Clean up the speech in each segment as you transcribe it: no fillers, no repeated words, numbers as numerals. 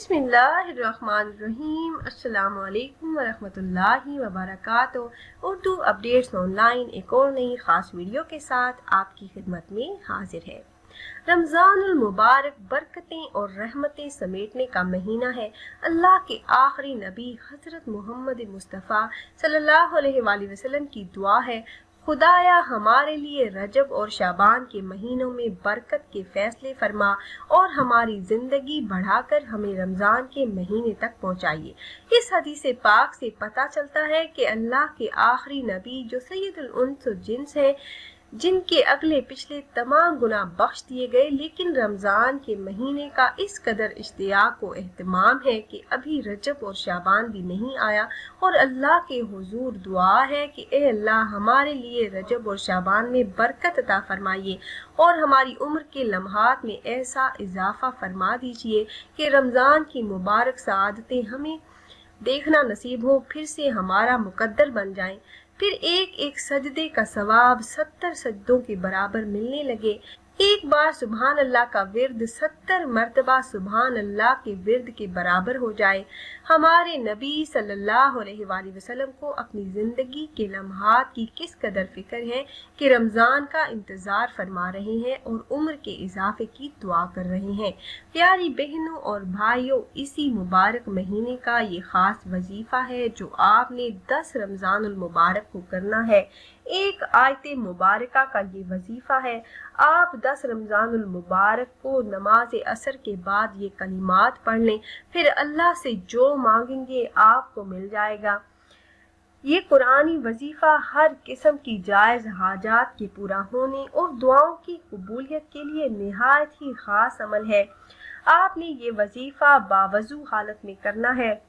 बिस्मिल्लाहिर्रहमानिर्रहीम। अस्सलाम वालेकुम वरहमतुल्लाहि वबरकातुहू। उर्दू अपडेट्स ऑनलाइन एक और नई ख़ास वीडियो के साथ आपकी खिदमत में हाजिर है। रमज़ानुल मुबारक बरकतें और रहमतें समेटने का महीना है। अल्लाह के आखिरी नबी हज़रत मोहम्मद मुस्तफ़ा सल्लल्लाहु अलैहि वसल्लम की दुआ है, खुदाया हमारे लिए रजब और शाबान के महीनों में बरकत के फैसले फरमा और हमारी जिंदगी बढ़ाकर हमें रमज़ान के महीने तक पहुँचाइए। इस हदीस पाक से पता चलता है कि अल्लाह के आखिरी नबी जो सैयदुल उन्स व जिन्स हैं, जिनके अगले पिछले तमाम गुनाह बख्श दिए गए, लेकिन रमज़ान के महीने का इस कदर इश्तियाक व एहतमाम है कि अभी रजब और शाबान भी नहीं आया और अल्लाह के हुजूर दुआ है कि ए अल्लाह हमारे लिए रजब और शाबान में बरकत अता फरमाइए और हमारी उम्र के लम्हात में ऐसा इजाफा फरमा दीजिए कि रमज़ान की मुबारक सआदतें हमें देखना नसीब हो, फिर से हमारा मुकद्दर बन जाएं, फिर एक एक सजदे का सवाब 70 सजदों के बराबर मिलने लगे। एक बार सुभान अल्लाह का विर्द 70 मर्तबा सुभान अल्लाह के विर्द के बराबर हो जाए। हमारे नबी सल्लल्लाहु अलैहि वसल्लम को अपनी जिंदगी के लम्हात की किस कदर फिक्र है कि रमज़ान का इंतज़ार फरमा रहे हैं और उम्र के इजाफे की दुआ कर रहे हैं। प्यारी बहनों और भाइयों, इसी मुबारक महीने का ये ख़ास वजीफ़ा है जो आपने 10 रमज़ानुल मुबारक को करना है। एक आयत मुबारका का ये वजीफ़ा है। आप 10 रमज़ानुल मुबारक को नमाज असर के बाद ये कलिमात पढ़ लें, फिर अल्लाह से जो मांगेंगे आपको मिल जाएगा। ये कुरानी वजीफ़ा हर किस्म की जायज़ हाजात के पूरा होने और दुआओं की कबूलियत के लिए निहायत ही ख़ास अमल है। आपने ये वजीफ़ा बावजू हालत में करना है।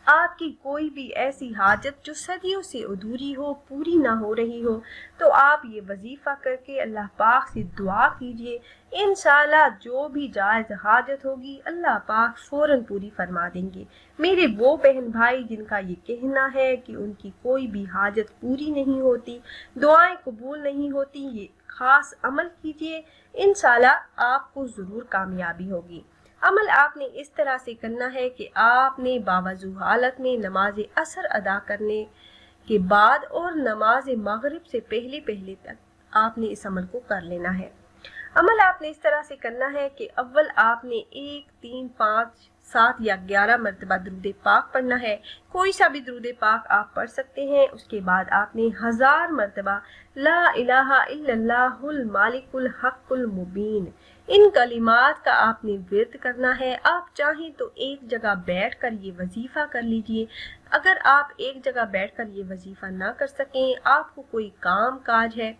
आपकी कोई भी ऐसी हाजत जो सदियों से अधूरी हो, पूरी ना हो रही हो, तो आप ये वजीफ़ा करके अल्लाह पाक से दुआ कीजिए। इंशाअल्लाह जो भी जायज़ हाजत होगी अल्लाह पाक फ़ौरन पूरी फरमा देंगे। मेरे वो बहन भाई जिनका ये कहना है कि उनकी कोई भी हाजत पूरी नहीं होती, दुआएं कबूल नहीं होती, ये खास अमल कीजिए, इंशाअल्लाह आपको ज़रूर कामयाबी होगी। अमल आपने इस तरह से करना है कि आपने बावजू हालत में नमाज असर अदा करने के बाद और नमाज मगरिब से पहले पहले तक आपने इस अमल को कर लेना है। अमल आपने इस तरह से करना है कि अव्वल आपने 1, 3, 5, 7 या 11 मरतबा दरूद पाक पढ़ना है। कोई सा भी दरूद पाक आप पढ़ सकते हैं। उसके बाद आपने 1000 मरतबा ला इलाहा इल्लल्लाहुल मालिकुल हक्कुल मुबीन, इन कलिमात का आपने विर्द करना है। आप चाहें तो एक जगह बैठकर ये वजीफ़ा कर लीजिए। अगर आप एक जगह बैठकर ये वजीफ़ा ना कर सकें, आपको कोई काम काज है,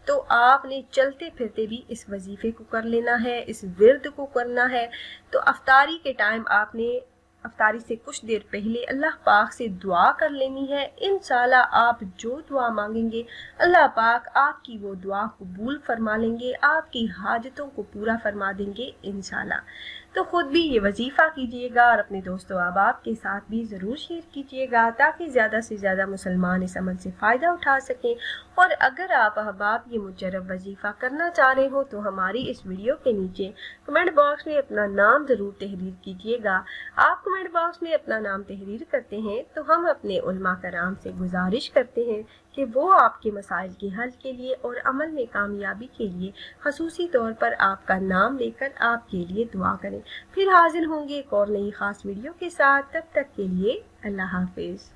तो आपने चलते फिरते भी इस वजीफे को कर लेना है, इस विर्द को करना है। तो अफ्तारी के टाइम आपने अफ्तारी से कुछ देर पहले अल्लाह पाक से दुआ कर लेनी है। इंशाल्लाह आप जो दुआ मांगेंगे अल्लाह पाक आपकी वो दुआ कबूल फरमा लेंगे, आपकी हाजतों को पूरा फरमा देंगे इंशाल्लाह। तो खुद भी ये वजीफ़ा कीजिएगा और अपने दोस्तों अहबाब के साथ भी ज़रूर शेयर कीजिएगा ताकि ज़्यादा से ज़्यादा मुसलमान इस अमल से फ़ायदा उठा सकें। और अगर आप अहबाब ये मुजर्रब वजीफ़ा करना चाह रहे हो तो हमारी इस वीडियो के नीचे कमेंट बॉक्स में अपना नाम ज़रूर तहरीर कीजिएगा। आप कमेंट बॉक्स में अपना नाम तहरीर करते हैं तो हम अपने उलमा कराम से गुजारिश करते हैं कि वो आपके मसाइल के हल के लिए और अमल में कामयाबी के लिए खसूसी तौर पर आपका नाम लेकर आपके लिए दुआ करें। फिर हाजिर होंगे एक और नई खास वीडियो के साथ। तब तक के लिए अल्लाह हाफिज़।